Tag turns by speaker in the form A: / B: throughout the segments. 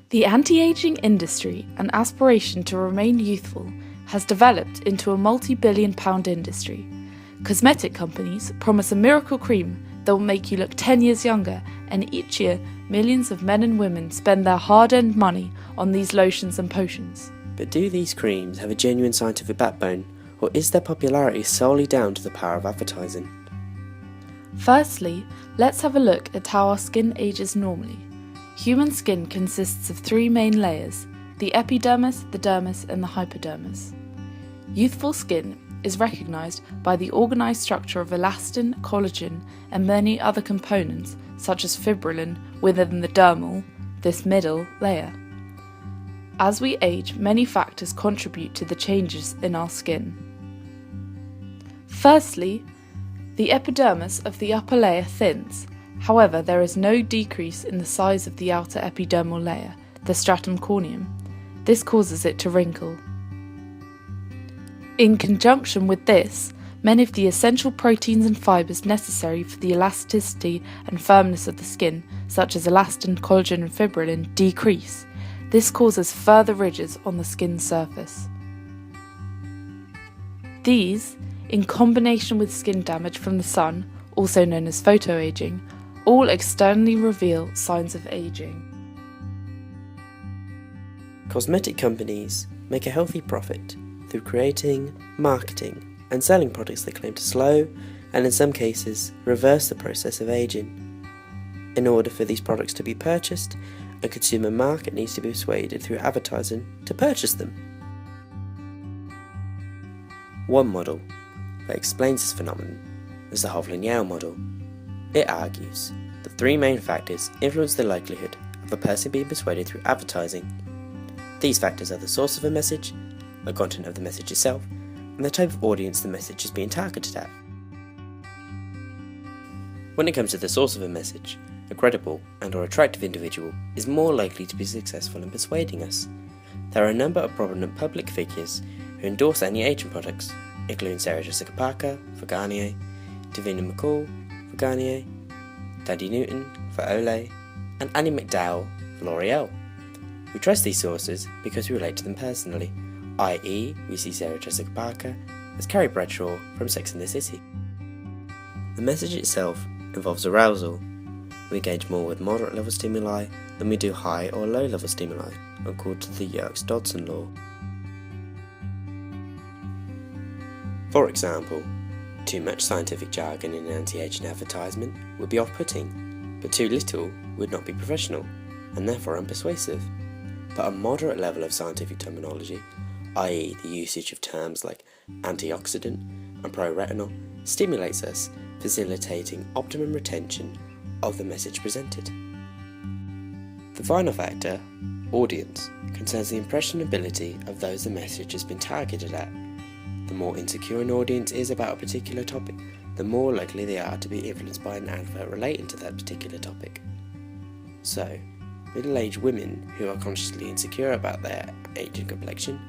A: The anti-aging industry and aspiration to remain youthful has developed into a multi-billion-pound industry. Cosmetic companies promise a miracle cream that will make you look 10 years younger, and each year millions of men and women spend their hard-earned money on these lotions and potions.
B: But do these creams have a genuine scientific backbone, or is their popularity solely down to the power of advertising?
A: Firstly, let's have a look at how our skin ages normally. Human skin consists of three main layers: the epidermis, the dermis, and the hypodermis. Youthful skin is recognised by the organised structure of elastin, collagen, and many other components such as fibrillin within the dermal, this middle layer. As we age, many factors contribute to the changes in our skin. Firstly, the epidermis of the upper layer thins. However, there is no decrease in the size of the outer epidermal layer, the stratum corneum. This causes it to wrinkle. In conjunction with this, many of the essential proteins and fibres necessary for the elasticity and firmness of the skin, such as elastin, collagen, and fibrillin, decrease. This causes further ridges on the skin surface. These, in combination with skin damage from the sun, also known as photoaging, all externally reveal signs of aging.
B: Cosmetic companies make a healthy profit through creating, marketing, and selling products they claim to slow, and in some cases, reverse the process of aging. In order for these products to be purchased, a consumer market needs to be persuaded through advertising to purchase them. One model that explains this phenomenon is the Hovland-Yale model. It argues that three main factors influence the likelihood of a person being persuaded through advertising. These factors are the source of a message, the content of the message itself, and the type of audience the message is being targeted at. When it comes to the source of a message, a credible and/or attractive individual is more likely to be successful in persuading us. There are a number of prominent public figures who endorse anti-aging products, including Sarah Jessica Parker for Garnier, Davina McCall for Garnier, Thandie Newton for Olay, and Annie McDowell for L'Oreal. We trust these sources because we relate to them personally, i.e. we see Sarah Jessica Parker as Carrie Bradshaw from Sex and the City. The message itself involves arousal. We engage more with moderate level stimuli than we do high or low level stimuli, according to the Yerkes-Dodson law. For example, too much scientific jargon in an anti-aging advertisement would be off-putting, but too little would not be professional, and therefore unpersuasive. But a moderate level of scientific terminology, i.e. the usage of terms like antioxidant and pro-retinol, stimulates us, facilitating optimum retention of the message presented. The final factor, audience, concerns the impressionability of those the message has been targeted at. The more insecure an audience is about a particular topic, the more likely they are to be influenced by an advert relating to that particular topic. So, middle-aged women who are consciously insecure about their aging complexion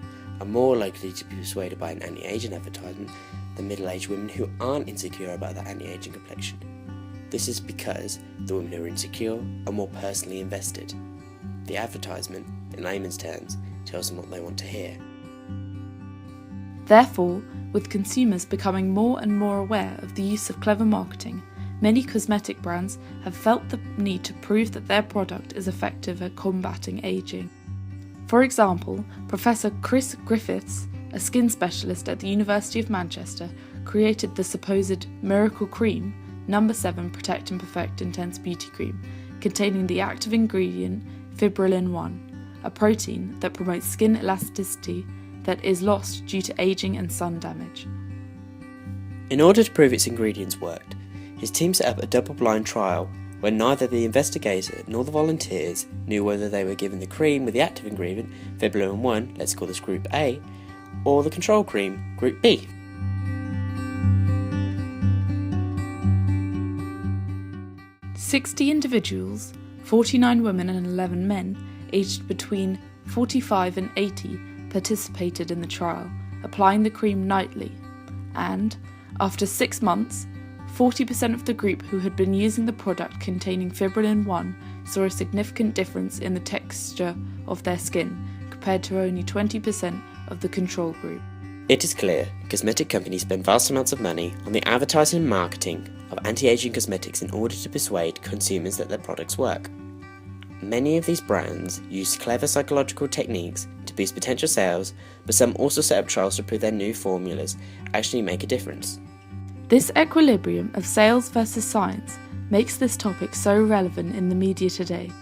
B: are more likely to be persuaded by an anti-aging advertisement than middle-aged women who aren't insecure about their anti-aging complexion. This is because the women who are insecure are more personally invested. The advertisement, in layman's terms, tells them what they want to hear.
A: Therefore, with consumers becoming more and more aware of the use of clever marketing, many cosmetic brands have felt the need to prove that their product is effective at combating aging. For example, Professor Chris Griffiths, a skin specialist at the University of Manchester, created the supposed Miracle Cream No. 7 Protect and Perfect Intense Beauty Cream, containing the active ingredient fibrillin-1, a protein that promotes skin elasticity that is lost due to aging and sun damage.
B: In order to prove its ingredients worked, his team set up a double-blind trial where neither the investigator nor the volunteers knew whether they were given the cream with the active ingredient, fibrillin-1, let's call this Group A, or the control cream, Group B.
A: "60 individuals, 49 women and 11 men, aged between 45 and 80, participated in the trial, applying the cream nightly, and, after 6 months, 40% of the group who had been using the product containing Fibrilin 1 saw a significant difference in the texture of their skin, compared to only 20% of the control group.
B: It is clear cosmetic companies spend vast amounts of money on the advertising and marketing of anti-aging cosmetics in order to persuade consumers that their products work. Many of these brands use clever psychological techniques to boost potential sales, but some also set up trials to prove their new formulas actually make a difference.
A: This equilibrium of sales versus science makes this topic so relevant in the media today.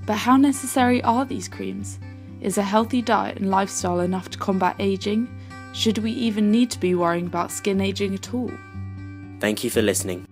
A: But how necessary are these creams? Is a healthy diet and lifestyle enough to combat aging? Should we even need to be worrying about skin aging at all?
B: Thank you for listening.